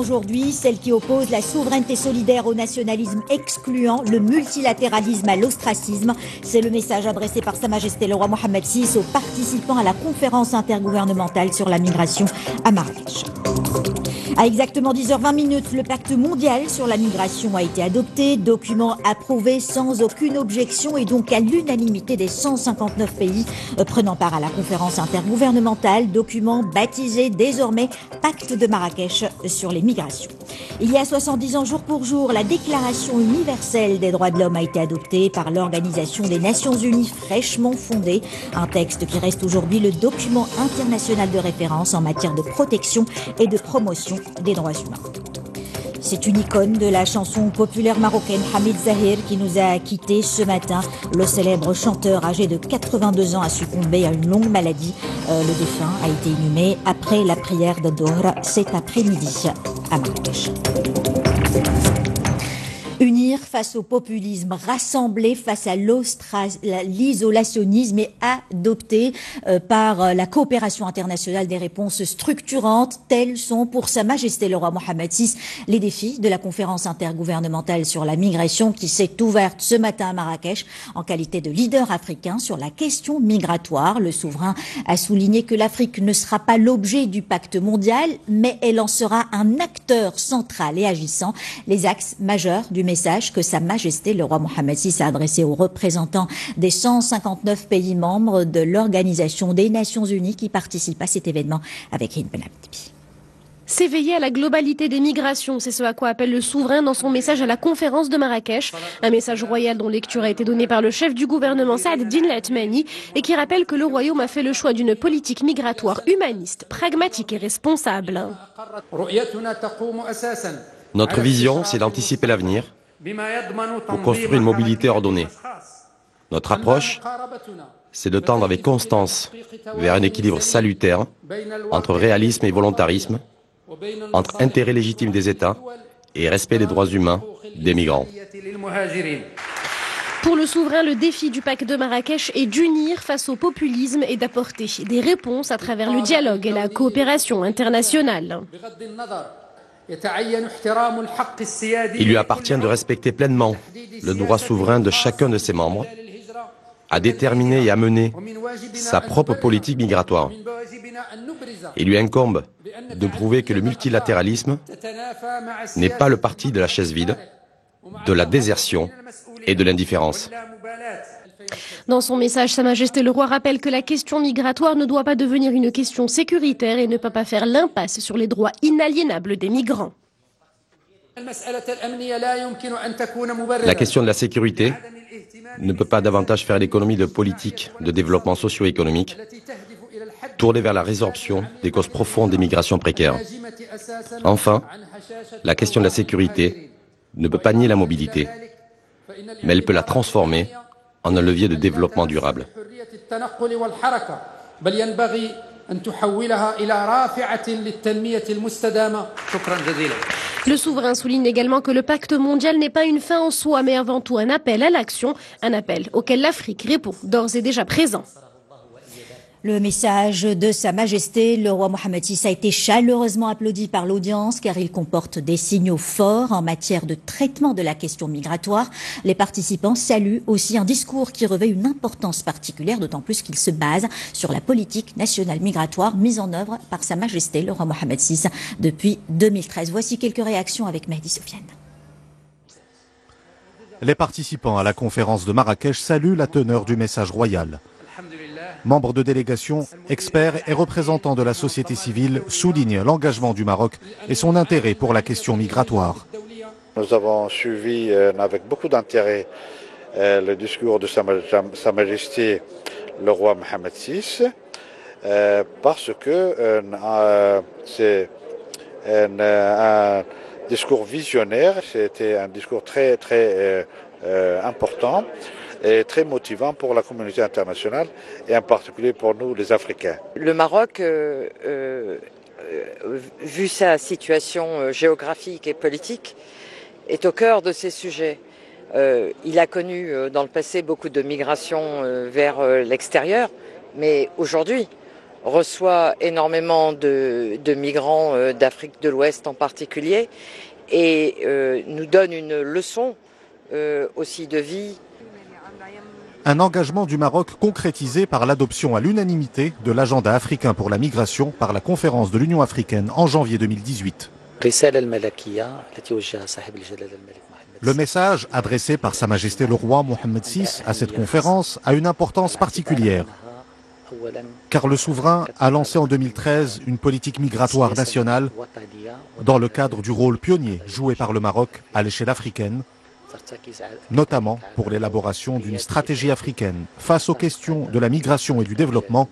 aujourd'hui, celle qui oppose la souveraineté solidaire au nationalisme excluant, le multilatéralisme à l'ostracisme. C'est le message adressé par Sa Majesté le roi Mohammed VI aux participants à la conférence intergouvernementale sur la migration à Marrakech. À exactement 10h20, le pacte mondial sur la migration a été adopté, document approuvé sans aucune objection et donc à l'unanimité des 159 pays prenant part à la conférence intergouvernementale, document baptisé désormais Pacte de Marrakech sur les migrations. Il y a 70 ans, jour pour jour, la Déclaration universelle des droits de l'homme a été adoptée par l'Organisation des Nations Unies fraîchement fondée, un texte qui reste aujourd'hui le document international de référence en matière de protection et de promotion des droits humains. C'est une icône de la chanson populaire marocaine, Hamid Zahir, qui nous a quittés ce matin. Le célèbre chanteur âgé de 82 ans a succombé à une longue maladie. Le défunt a été inhumé après la prière de Dohr cet après-midi à Marrakech. Unir face au populisme, rassembler face à l'isolationnisme et adopter par la coopération internationale des réponses structurantes. Tels sont pour Sa Majesté le roi Mohammed VI les défis de la conférence intergouvernementale sur la migration qui s'est ouverte ce matin à Marrakech en qualité de leader africain sur la question migratoire. Le souverain a souligné que l'Afrique ne sera pas l'objet du pacte mondial, mais elle en sera un acteur central et agissant. Les axes majeurs du message que Sa Majesté le roi Mohammed VI a adressé aux représentants des 159 pays membres de l'Organisation des Nations Unies qui participent à cet événement avec Hind Ben Abdibi. S'éveiller à la globalité des migrations, c'est ce à quoi appelle le souverain dans son message à la conférence de Marrakech. Un message royal dont lecture a été donnée par le chef du gouvernement Saad-Din Latmani et qui rappelle que le royaume a fait le choix d'une politique migratoire humaniste, pragmatique et responsable. Notre vision, c'est d'anticiper l'avenir pour construire une mobilité ordonnée. Notre approche, c'est de tendre avec constance vers un équilibre salutaire entre réalisme et volontarisme, entre intérêt légitime des États et respect des droits humains des migrants. Pour le souverain, le défi du pacte de Marrakech est d'unir face au populisme et d'apporter des réponses à travers le dialogue et la coopération internationale. Il lui appartient de respecter pleinement le droit souverain de chacun de ses membres à déterminer et à mener sa propre politique migratoire. Il lui incombe de prouver que le multilatéralisme n'est pas le parti de la chaise vide, de la désertion et de l'indifférence. Dans son message, Sa Majesté le roi rappelle que la question migratoire ne doit pas devenir une question sécuritaire et ne peut pas faire l'impasse sur les droits inaliénables des migrants. La question de la sécurité ne peut pas davantage faire l'économie de politiques de développement socio-économique tournées vers la résorption des causes profondes des migrations précaires. Enfin, la question de la sécurité ne peut pas nier la mobilité, mais elle peut la transformer en un levier de développement durable. Le souverain souligne également que le pacte mondial n'est pas une fin en soi, mais avant tout un appel à l'action, un appel auquel l'Afrique répond d'ores et déjà présent. Le message de Sa Majesté, le roi Mohammed VI, a été chaleureusement applaudi par l'audience car il comporte des signaux forts en matière de traitement de la question migratoire. Les participants saluent aussi un discours qui revêt une importance particulière, d'autant plus qu'il se base sur la politique nationale migratoire mise en œuvre par Sa Majesté, le roi Mohammed VI, depuis 2013. Voici quelques réactions avec Mehdi Sofiane. Les participants à la conférence de Marrakech saluent la teneur du message royal. Membres de délégation, experts et représentants de la société civile soulignent l'engagement du Maroc et son intérêt pour la question migratoire. Nous avons suivi avec beaucoup d'intérêt le discours de Sa Majesté le roi Mohammed VI parce que c'est un discours visionnaire, c'était un discours très important et très motivant pour la communauté internationale et en particulier pour nous les Africains. Le Maroc, vu sa situation géographique et politique, est au cœur de ces sujets. Il a connu dans le passé beaucoup de migrations vers l'extérieur, mais aujourd'hui, reçoit énormément de migrants d'Afrique de l'Ouest en particulier et nous donne une leçon aussi de vie. Un engagement du Maroc concrétisé par l'adoption à l'unanimité de l'agenda africain pour la migration par la conférence de l'Union africaine en janvier 2018. Le message adressé par Sa Majesté le roi Mohammed VI à cette conférence a une importance particulière, car le souverain a lancé en 2013 une politique migratoire nationale dans le cadre du rôle pionnier joué par le Maroc à l'échelle africaine, notamment pour l'élaboration d'une stratégie africaine face aux questions de la migration et du développement,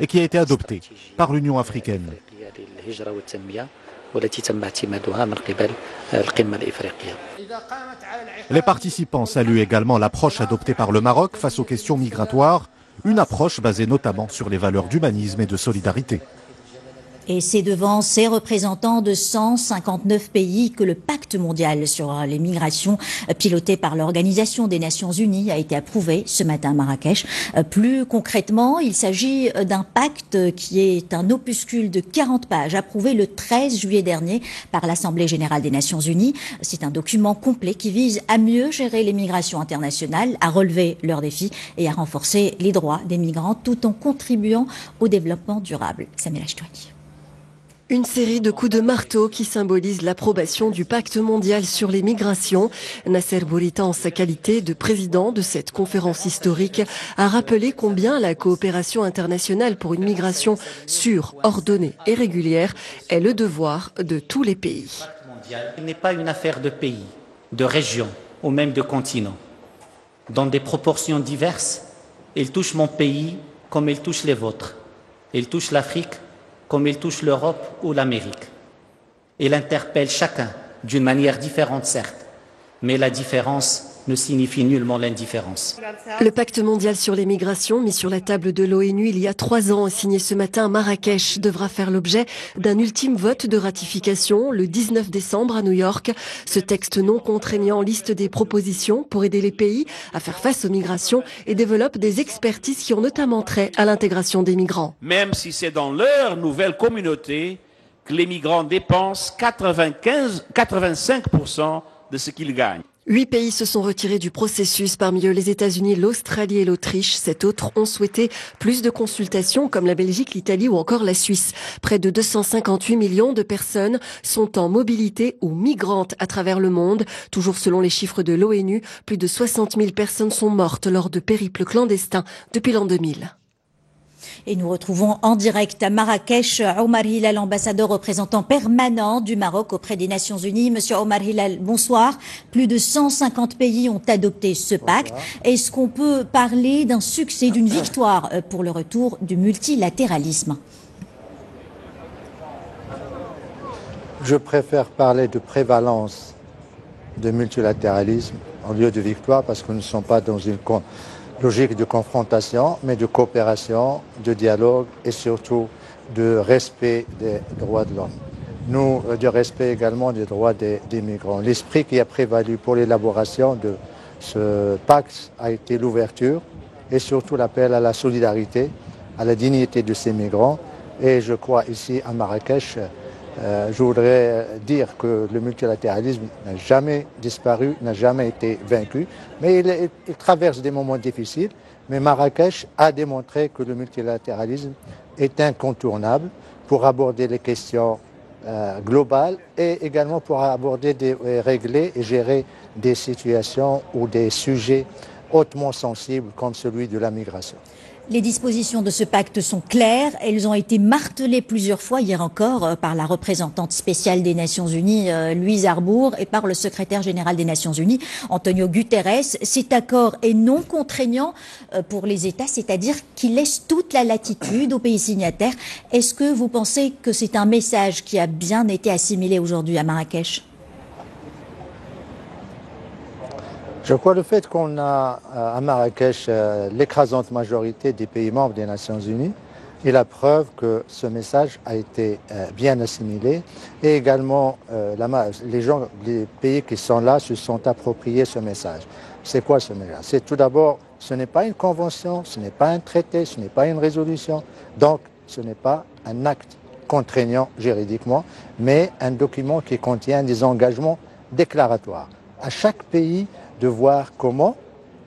et qui a été adoptée par l'Union africaine. Les participants saluent également l'approche adoptée par le Maroc face aux questions migratoires, une approche basée notamment sur les valeurs d'humanisme et de solidarité. Et c'est devant ces représentants de 159 pays que le pacte mondial sur les migrations, piloté par l'Organisation des Nations Unies, a été approuvé ce matin à Marrakech. Plus concrètement, il s'agit d'un pacte qui est un opuscule de 40 pages, approuvé le 13 juillet dernier par l'Assemblée générale des Nations Unies. C'est un document complet qui vise à mieux gérer les migrations internationales, à relever leurs défis et à renforcer les droits des migrants tout en contribuant au développement durable. Samira Chouani. Une série de coups de marteau qui symbolisent l'approbation du pacte mondial sur les migrations. Nasser Bourita, en sa qualité de président de cette conférence historique, a rappelé combien la coopération internationale pour une migration sûre, ordonnée et régulière est le devoir de tous les pays. Le pacte mondial n'est pas une affaire de pays, de régions ou même de continents. Dans des proportions diverses, il touche mon pays comme il touche les vôtres. Il touche l'Afrique comme il touche l'Europe ou l'Amérique. Il interpelle chacun d'une manière différente, certes, mais la différence ne signifie nullement l'indifférence. Le pacte mondial sur les migrations, mis sur la table de l'ONU il y a 3 ans et signé ce matin à Marrakech, devra faire l'objet d'un ultime vote de ratification le 19 décembre à New York. Ce texte non contraignant liste des propositions pour aider les pays à faire face aux migrations et développe des expertises qui ont notamment trait à l'intégration des migrants. Même si c'est dans leur nouvelle communauté que les migrants dépensent 85% de ce qu'ils gagnent. 8 pays se sont retirés du processus, parmi eux les États-Unis, l'Australie et l'Autriche. 7 autres ont souhaité plus de consultations, comme la Belgique, l'Italie ou encore la Suisse. Près de 258 millions de personnes sont en mobilité ou migrantes à travers le monde. Toujours selon les chiffres de l'ONU, plus de 60 000 personnes sont mortes lors de périples clandestins depuis l'an 2000. Et nous retrouvons en direct à Marrakech Omar Hilal, ambassadeur représentant permanent du Maroc auprès des Nations Unies. Monsieur Omar Hilal, bonsoir. Plus de 150 pays ont adopté ce pacte. Est-ce qu'on peut parler d'un succès, d'une victoire pour le retour du multilatéralisme? Je préfère parler de prévalence de multilatéralisme en lieu de victoire parce que nous ne sommes pas dans une logique de confrontation, mais de coopération, de dialogue et surtout de respect des droits de l'homme. Nous, de respect également des droits des migrants. L'esprit qui a prévalu pour l'élaboration de ce pacte a été l'ouverture et surtout l'appel à la solidarité, à la dignité de ces migrants. Et je crois ici à Marrakech, je voudrais dire que le multilatéralisme n'a jamais disparu, n'a jamais été vaincu, mais il traverse des moments difficiles. Mais Marrakech a démontré que le multilatéralisme est incontournable pour aborder les questions globales et également pour aborder, régler et gérer des situations ou des sujets hautement sensibles comme celui de la migration. Les dispositions de ce pacte sont claires. Elles ont été martelées plusieurs fois, hier encore, par la représentante spéciale des Nations Unies, Louise Arbour, et par le secrétaire général des Nations Unies, Antonio Guterres. Cet accord est non contraignant pour les États, c'est-à-dire qu'il laisse toute la latitude aux pays signataires. Est-ce que vous pensez que c'est un message qui a bien été assimilé aujourd'hui à Marrakech ? Je crois le fait qu'on a à Marrakech l'écrasante majorité des pays membres des Nations Unies est la preuve que ce message a été bien assimilé et également les pays qui sont là se sont appropriés ce message. C'est quoi ce message? C'est tout d'abord, ce n'est pas une convention, ce n'est pas un traité, ce n'est pas une résolution. Donc ce n'est pas un acte contraignant juridiquement, mais un document qui contient des engagements déclaratoires. À chaque pays de voir comment,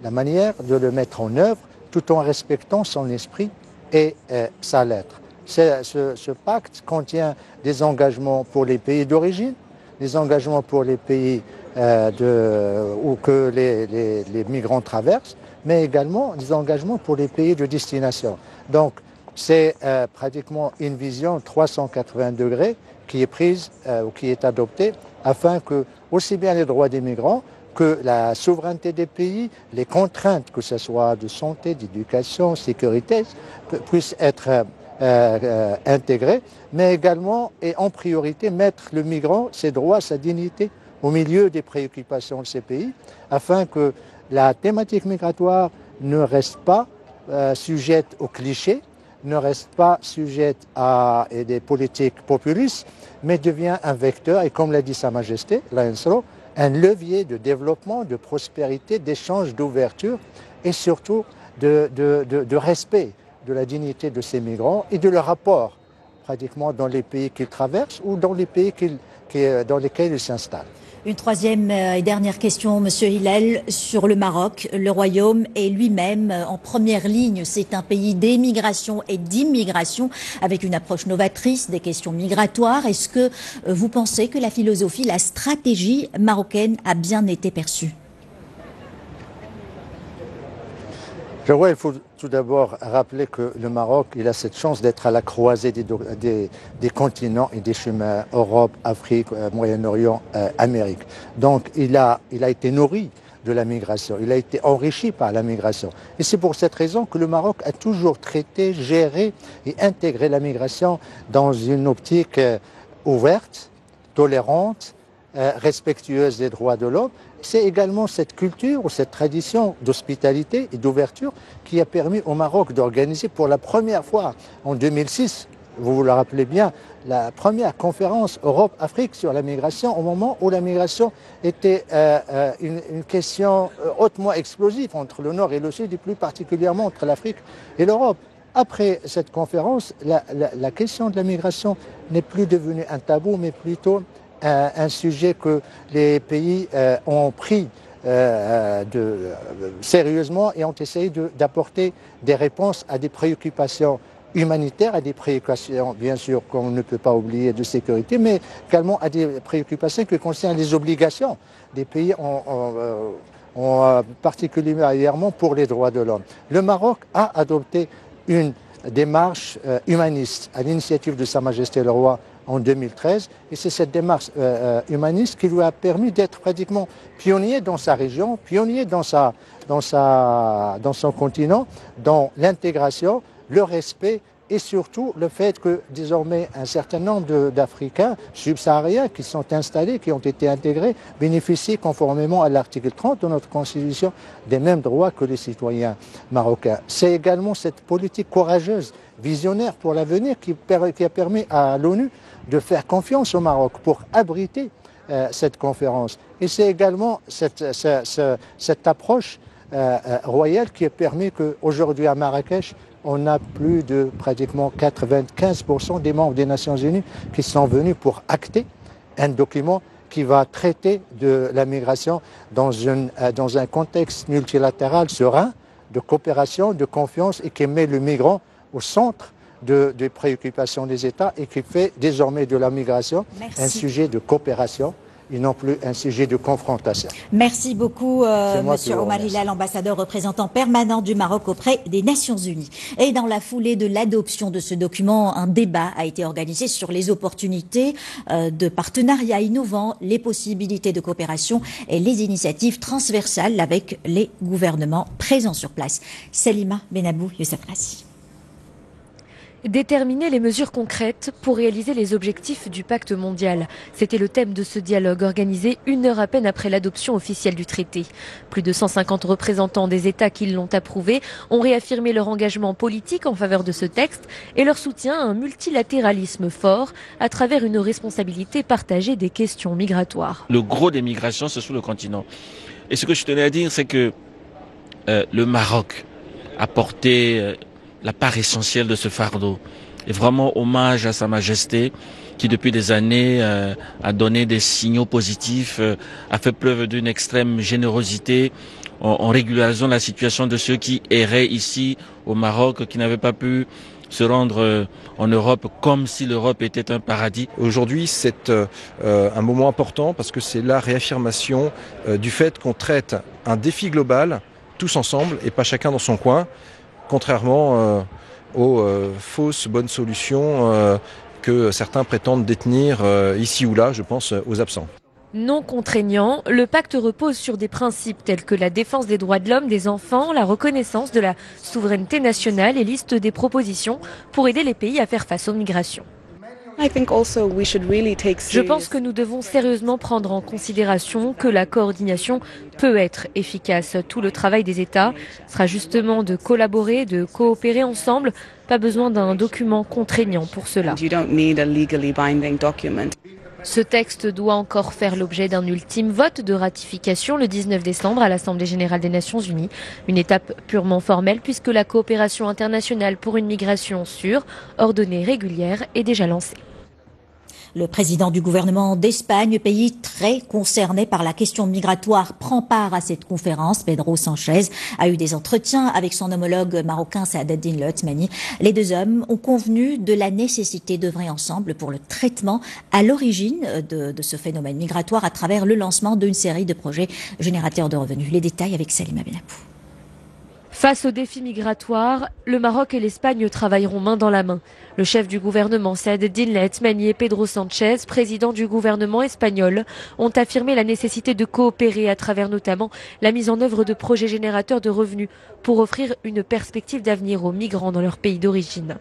la manière de le mettre en œuvre, tout en respectant son esprit et sa lettre. Ce pacte contient des engagements pour les pays d'origine, des engagements pour les pays où que les migrants traversent, mais également des engagements pour les pays de destination. Donc, c'est pratiquement une vision 380 degrés qui est prise ou qui est adoptée afin que aussi bien les droits des migrants que la souveraineté des pays, les contraintes, que ce soit de santé, d'éducation, sécurité, puissent être intégrées, mais également et en priorité mettre le migrant, ses droits, sa dignité au milieu des préoccupations de ces pays, afin que la thématique migratoire ne reste pas sujette aux clichés, ne reste pas sujette à des politiques populistes, mais devient un vecteur, et comme l'a dit Sa Majesté, l'ANSRO, un levier de développement, de prospérité, d'échange, d'ouverture, et surtout de respect de la dignité de ces migrants et de leur rapport pratiquement dans les pays qu'ils traversent ou dans les pays dans lesquels ils s'installent. Une troisième et dernière question, Monsieur Hillel, sur le Maroc. Le Royaume est lui-même en première ligne. C'est un pays d'émigration et d'immigration avec une approche novatrice des questions migratoires. Est-ce que vous pensez que la philosophie, la stratégie marocaine a bien été perçue? Je crois qu'il faut tout d'abord rappeler que le Maroc, il a cette chance d'être à la croisée des continents et des chemins Europe, Afrique, Moyen-Orient, Amérique. Donc il a été nourri de la migration, il a été enrichi par la migration. Et c'est pour cette raison que le Maroc a toujours traité, géré et intégré la migration dans une optique ouverte, tolérante, respectueuse des droits de l'homme. C'est également cette culture ou cette tradition d'hospitalité et d'ouverture qui a permis au Maroc d'organiser pour la première fois en 2006, vous vous le rappelez bien, la première conférence Europe-Afrique sur la migration au moment où la migration était une question hautement explosive entre le Nord et le Sud et plus particulièrement entre l'Afrique et l'Europe. Après cette conférence, la question de la migration n'est plus devenue un tabou mais plutôt un sujet que les pays ont pris sérieusement et ont essayé d'apporter des réponses à des préoccupations humanitaires, à des préoccupations, bien sûr, qu'on ne peut pas oublier, de sécurité, mais également à des préoccupations qui concernent les obligations des pays particulièrement pour les droits de l'homme. Le Maroc a adopté une démarche humaniste à l'initiative de Sa Majesté le Roi en 2013, et c'est cette démarche humaniste qui lui a permis d'être pratiquement pionnier dans sa région, pionnier dans son continent, dans l'intégration, le respect et surtout le fait que désormais un certain nombre d'Africains subsahariens qui sont installés, qui ont été intégrés, bénéficient conformément à l'article 30 de notre Constitution des mêmes droits que les citoyens marocains. C'est également cette politique courageuse, visionnaire pour l'avenir qui a permis à l'ONU de faire confiance au Maroc pour abriter cette conférence. Et c'est également cette approche royale qui a permis qu'aujourd'hui à Marrakech, on a plus de pratiquement 95% des membres des Nations Unies qui sont venus pour acter un document qui va traiter de la migration dans un contexte multilatéral serein, de coopération, de confiance et qui met le migrant au centre des préoccupations des États et qui fait désormais de la migration un sujet de coopération et non plus un sujet de confrontation. Merci beaucoup, Monsieur Omar Hillel, ambassadeur représentant permanent du Maroc auprès des Nations Unies. Et dans la foulée de l'adoption de ce document, un débat a été organisé sur les opportunités de partenariats innovants, les possibilités de coopération et les initiatives transversales avec les gouvernements présents sur place. Salima Benabou, Youssef Rassi. Déterminer les mesures concrètes pour réaliser les objectifs du pacte mondial. C'était le thème de ce dialogue organisé 1 heure à peine après l'adoption officielle du traité. Plus de 150 représentants des États qui l'ont approuvé ont réaffirmé leur engagement politique en faveur de ce texte et leur soutien à un multilatéralisme fort à travers une responsabilité partagée des questions migratoires. Le gros des migrations, c'est sur le continent. Et ce que je tenais à dire, c'est que le Maroc a porté la part essentielle de ce fardeau. est vraiment hommage à Sa Majesté qui depuis des années a donné des signaux positifs, a fait preuve d'une extrême générosité en régularisant la situation de ceux qui erraient ici au Maroc, qui n'avaient pas pu se rendre en Europe comme si l'Europe était un paradis. Aujourd'hui, c'est un moment important parce que c'est la réaffirmation du fait qu'on traite un défi global tous ensemble et pas chacun dans son coin, contrairement aux fausses bonnes solutions que certains prétendent détenir ici ou là, je pense aux absents. Non contraignant, le pacte repose sur des principes tels que la défense des droits de l'homme, des enfants, la reconnaissance de la souveraineté nationale et liste des propositions pour aider les pays à faire face aux migrations. Je pense que nous devons sérieusement prendre en considération que la coordination peut être efficace. Tout le travail des États sera justement de collaborer, de coopérer ensemble. Pas besoin d'un document contraignant pour cela. Ce texte doit encore faire l'objet d'un ultime vote de ratification le 19 décembre à l'Assemblée générale des Nations unies. Une étape purement formelle puisque la coopération internationale pour une migration sûre, ordonnée, régulière est déjà lancée. Le président du gouvernement d'Espagne, pays très concerné par la question migratoire, prend part à cette conférence. Pedro Sanchez a eu des entretiens avec son homologue marocain Saad El Othmani. Les deux hommes ont convenu de la nécessité d'œuvrer ensemble pour le traitement à l'origine de ce phénomène migratoire à travers le lancement d'une série de projets générateurs de revenus. Les détails avec Salima Benapou. Face aux défis migratoires, le Maroc et l'Espagne travailleront main dans la main. Le chef du gouvernement, Saad El Othmani, et Pedro Sanchez, président du gouvernement espagnol, ont affirmé la nécessité de coopérer à travers notamment la mise en œuvre de projets générateurs de revenus pour offrir une perspective d'avenir aux migrants dans leur pays d'origine.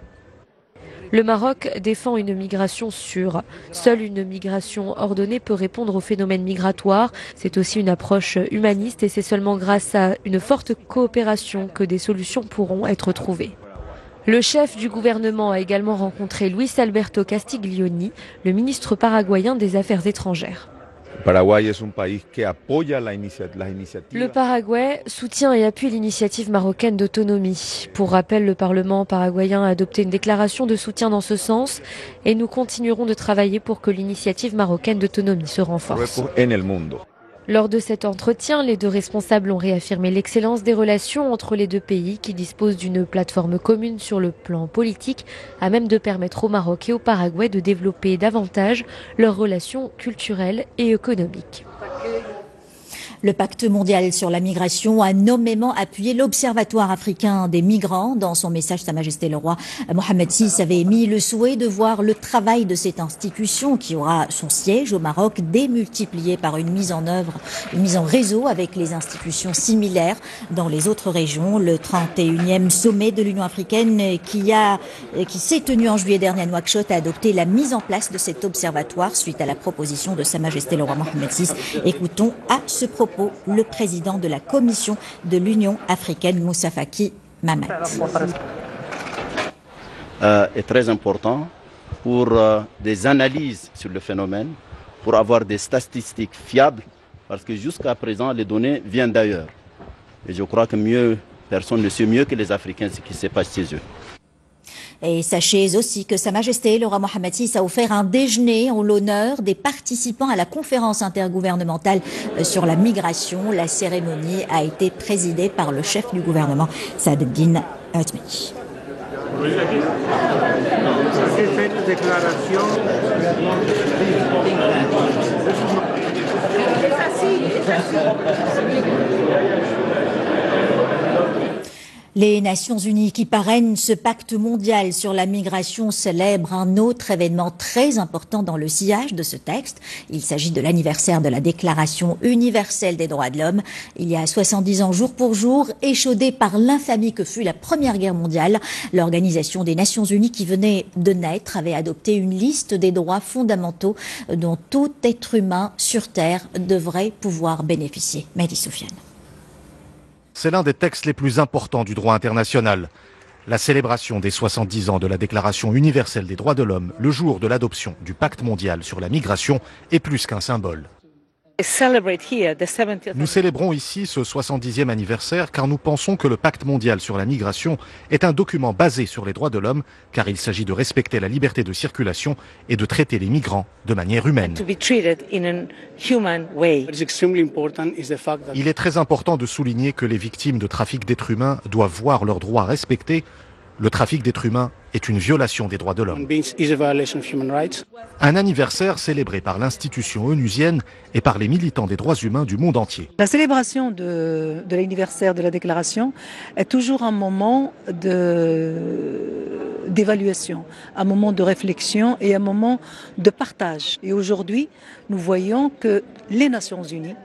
Le Maroc défend une migration sûre. Seule une migration ordonnée peut répondre aux phénomènes migratoires. C'est aussi une approche humaniste et c'est seulement grâce à une forte coopération que des solutions pourront être trouvées. Le chef du gouvernement a également rencontré Luis Alberto Castiglioni, le ministre paraguayen des Affaires étrangères. Le Paraguay soutient et appuie l'initiative marocaine d'autonomie. Pour rappel, le Parlement paraguayen a adopté une déclaration de soutien dans ce sens et nous continuerons de travailler pour que l'initiative marocaine d'autonomie se renforce. Lors de cet entretien, les deux responsables ont réaffirmé l'excellence des relations entre les deux pays qui disposent d'une plateforme commune sur le plan politique à même de permettre au Maroc et au Paraguay de développer davantage leurs relations culturelles et économiques. Le pacte mondial sur la migration a nommément appuyé l'Observatoire africain des migrants. Dans son message, Sa Majesté le roi Mohammed VI avait émis le souhait de voir le travail de cette institution qui aura son siège au Maroc démultiplié par une mise en réseau avec les institutions similaires dans les autres régions. Le 31e sommet de l'Union africaine qui s'est tenu en juillet dernier à Nouakchott a adopté la mise en place de cet observatoire suite à la proposition de Sa Majesté le roi Mohammed VI. Écoutons à ce propos le président de la Commission de l'Union africaine, Moussa Faki Mahamat. Est très important pour des analyses sur le phénomène, pour avoir des statistiques fiables, parce que jusqu'à présent, les données viennent d'ailleurs. Et je crois que personne ne sait mieux que les Africains ce qui se passe chez eux. Et sachez aussi que Sa Majesté, le roi Mohammed VI, a offert un déjeuner en l'honneur des participants à la conférence intergouvernementale sur la migration. La cérémonie a été présidée par le chef du gouvernement, Saad El Othmani. Les Nations Unies qui parrainent ce pacte mondial sur la migration célèbrent un autre événement très important dans le sillage de ce texte. Il s'agit de l'anniversaire de la Déclaration universelle des droits de l'homme. Il y a 70 ans, jour pour jour, échaudée par l'infamie que fut la Première Guerre mondiale, l'Organisation des Nations Unies qui venait de naître avait adopté une liste des droits fondamentaux dont tout être humain sur Terre devrait pouvoir bénéficier. Mehdi Soufiane. C'est l'un des textes les plus importants du droit international. La célébration des 70 ans de la Déclaration universelle des droits de l'homme, le jour de l'adoption du pacte mondial sur la migration, est plus qu'un symbole. Nous célébrons ici ce 70e anniversaire car nous pensons que le Pacte mondial sur la migration est un document basé sur les droits de l'homme car il s'agit de respecter la liberté de circulation et de traiter les migrants de manière humaine. Il est très important de souligner que les victimes de trafic d'êtres humains doivent voir leurs droits respectés. Le trafic d'êtres humains est une violation des droits de l'homme. Un anniversaire célébré par l'institution onusienne et par les militants des droits humains du monde entier. La célébration de l'anniversaire de la déclaration est toujours un moment d'évaluation, un moment de réflexion et un moment de partage. Et aujourd'hui, nous voyons que les Nations Unies,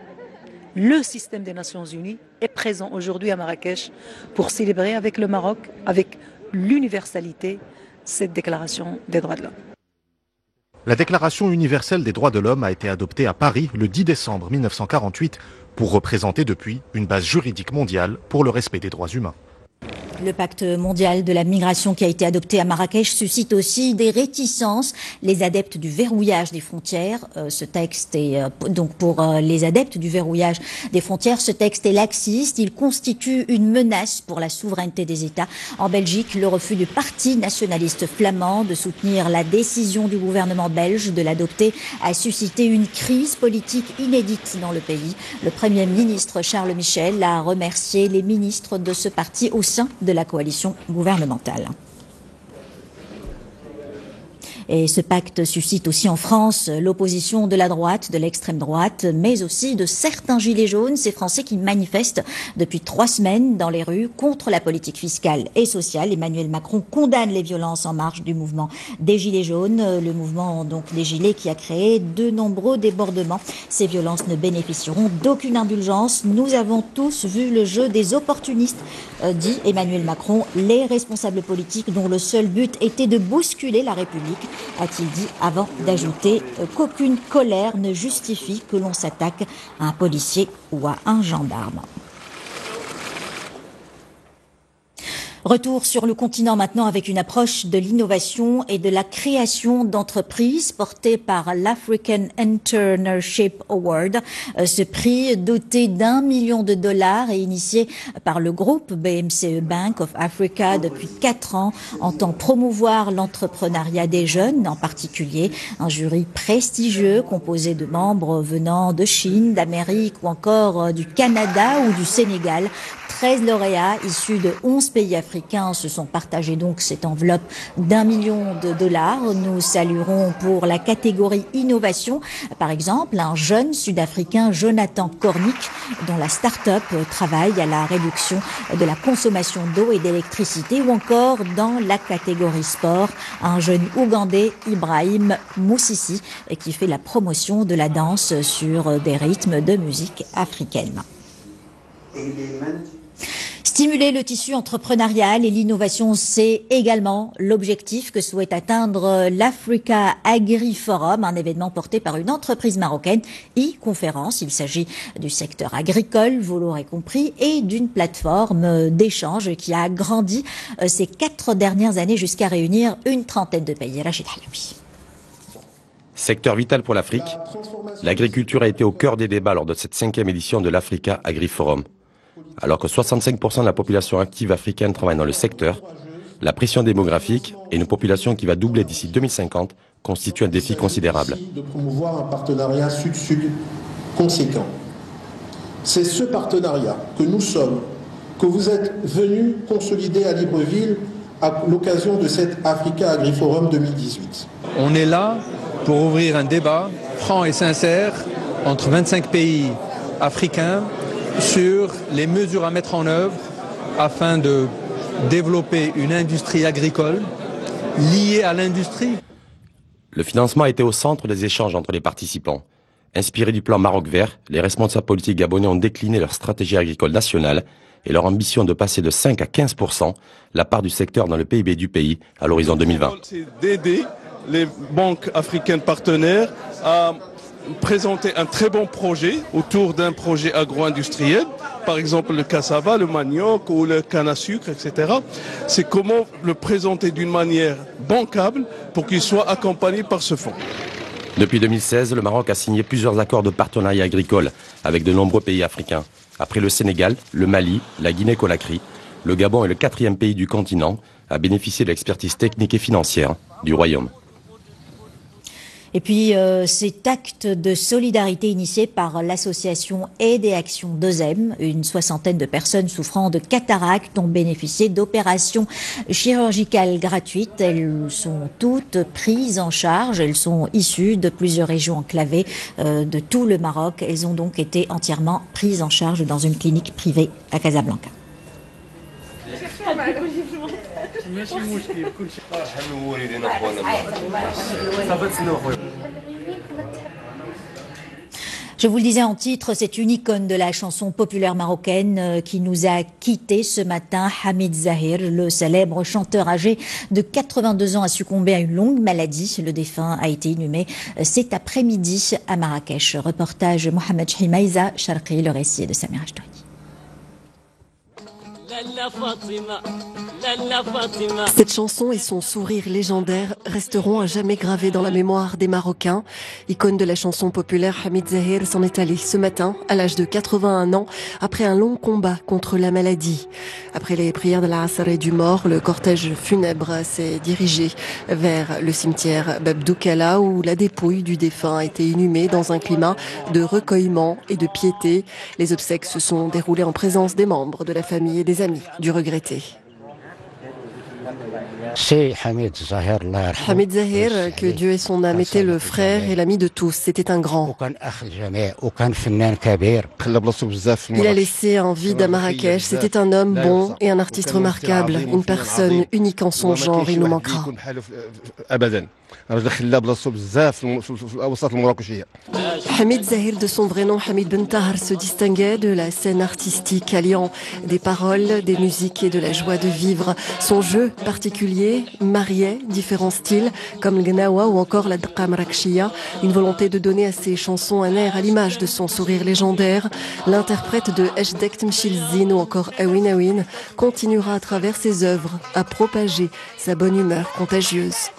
le système des Nations Unies est présent aujourd'hui à Marrakech pour célébrer avec le Maroc, avec l'universalité, cette déclaration des droits de l'homme. La Déclaration universelle des droits de l'homme a été adoptée à Paris le 10 décembre 1948 pour représenter depuis une base juridique mondiale pour le respect des droits humains. Le pacte mondial de la migration qui a été adopté à Marrakech suscite aussi des réticences. Les adeptes du verrouillage des frontières, ce texte est donc pour les adeptes du verrouillage des frontières, ce texte est laxiste. Il constitue une menace pour la souveraineté des États. En Belgique, le refus du parti nationaliste flamand de soutenir la décision du gouvernement belge de l'adopter a suscité une crise politique inédite dans le pays. Le Premier ministre Charles Michel a remercié les ministres de ce parti au sein de la coalition gouvernementale. Et ce pacte suscite aussi en France l'opposition de la droite, de l'extrême droite, mais aussi de certains gilets jaunes, ces Français qui manifestent depuis 3 semaines dans les rues contre la politique fiscale et sociale. Emmanuel Macron condamne les violences en marge du mouvement des gilets jaunes, le mouvement donc des gilets qui a créé de nombreux débordements. Ces violences ne bénéficieront d'aucune indulgence. Nous avons tous vu le jeu des opportunistes, dit Emmanuel Macron, les responsables politiques dont le seul but était de bousculer la République, a-t-il dit avant d'ajouter qu'aucune colère ne justifie que l'on s'attaque à un policier ou à un gendarme. Retour sur le continent maintenant avec une approche de l'innovation et de la création d'entreprises portée par l'African Entrepreneurship Award. Ce prix doté d'1 million de dollars et initié par le groupe BMCE Bank of Africa depuis 4 ans entend promouvoir l'entrepreneuriat des jeunes, en particulier un jury prestigieux composé de membres venant de Chine, d'Amérique ou encore du Canada ou du Sénégal. 13 lauréats issus de 11 pays africains se sont partagés donc cette enveloppe d'1 million de dollars. Nous saluerons pour la catégorie innovation, par exemple, un jeune Sud-Africain, Jonathan Cornick, dont la start-up travaille à la réduction de la consommation d'eau et d'électricité, ou encore dans la catégorie sport, un jeune Ougandais, Ibrahim Moussissi, qui fait la promotion de la danse sur des rythmes de musique africaine. Stimuler le tissu entrepreneurial et l'innovation, c'est également l'objectif que souhaite atteindre l'Africa Agri Forum, un événement porté par une entreprise marocaine, e-conférence. Il s'agit du secteur agricole, vous l'aurez compris, et d'une plateforme d'échange qui a grandi ces 4 dernières années jusqu'à réunir une trentaine de pays. Rachid Halabi. Secteur vital pour l'Afrique, l'agriculture a été au cœur des débats lors de cette 5e édition de l'Africa Agri Forum. Alors que 65% de la population active africaine travaille dans le secteur, la pression démographique et une population qui va doubler d'ici 2050 constituent un défi considérable. De promouvoir un partenariat sud-sud conséquent. C'est ce partenariat que nous sommes, que vous êtes venus consolider à Libreville à l'occasion de cet Africa Agri Forum 2018. On est là pour ouvrir un débat franc et sincère entre 25 pays africains sur les mesures à mettre en œuvre afin de développer une industrie agricole liée à l'industrie. Le financement a été au centre des échanges entre les participants. Inspirés du plan Maroc vert, les responsables politiques gabonais ont décliné leur stratégie agricole nationale et leur ambition de passer de 5 à 15% la part du secteur dans le PIB du pays à l'horizon 2020. C'est d'aider les banques africaines partenaires à présenter un très bon projet autour d'un projet agro-industriel, par exemple le cassava, le manioc ou le canne à sucre, etc. C'est comment le présenter d'une manière bancable pour qu'il soit accompagné par ce fonds. Depuis 2016, le Maroc a signé plusieurs accords de partenariat agricole avec de nombreux pays africains. Après le Sénégal, le Mali, la Guinée-Conakry, le Gabon est le 4e pays du continent à bénéficier de l'expertise technique et financière du Royaume. Et puis cet acte de solidarité initié par l'association Aide et Action 2M, une soixantaine de personnes souffrant de cataracte ont bénéficié d'opérations chirurgicales gratuites. Elles sont toutes prises en charge. Elles sont issues de plusieurs régions enclavées de tout le Maroc. Elles ont donc été entièrement prises en charge dans une clinique privée à Casablanca. Je vous le disais en titre, c'est une icône de la chanson populaire marocaine qui nous a quittés ce matin. Hamid Zahir, le célèbre chanteur âgé de 82 ans, a succombé à une longue maladie. Le défunt a été inhumé cet après-midi à Marrakech. Reportage Mohamed Himaïza Sharqi, le récit de Samir Ajdouni. Cette chanson et son sourire légendaire resteront à jamais gravés dans la mémoire des Marocains. Icône de la chanson populaire, Hamid Zahir s'en est allé ce matin à l'âge de 81 ans après un long combat contre la maladie. Après les prières de l'Asr et du mort, le cortège funèbre s'est dirigé vers le cimetière Babdoukala où la dépouille du défunt a été inhumée dans un climat de recueillement et de piété. Les obsèques se sont déroulées en présence des membres de la famille et des amis du regretté. Hamid Zahir, que Dieu ait son âme, était le frère et l'ami de tous. C'était un grand. Il a laissé un vide à Marrakech. C'était un homme bon et un artiste remarquable. Une personne unique en son genre. Il nous manquera. Hamid Zahir, de son vrai nom Hamid Ben Tahar, se distinguait de la scène artistique, alliant des paroles, des musiques et de la joie de vivre. Son jeu particulier mariait différents styles, comme le gnawa ou encore la dqa marrakchia, une volonté de donner à ses chansons un air à l'image de son sourire légendaire. L'interprète de Ejdek Temchilzin ou encore Awin Awin continuera à travers ses œuvres à propager sa bonne humeur contagieuse.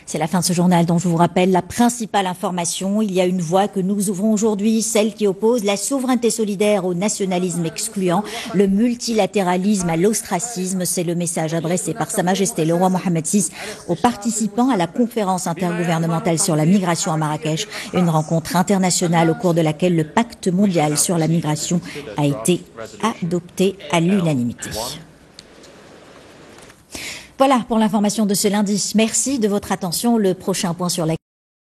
C'est la fin de ce journal dont je vous rappelle la principale information. Il y a une voie que nous ouvrons aujourd'hui, celle qui oppose la souveraineté solidaire au nationalisme excluant, le multilatéralisme à l'ostracisme. C'est le message adressé par Sa Majesté le roi Mohammed VI aux participants à la conférence intergouvernementale sur la migration à Marrakech, une rencontre internationale au cours de laquelle le pacte mondial sur la migration a été adopté à l'unanimité. Voilà pour l'information de ce lundi. Merci de votre attention. Le prochain point sur la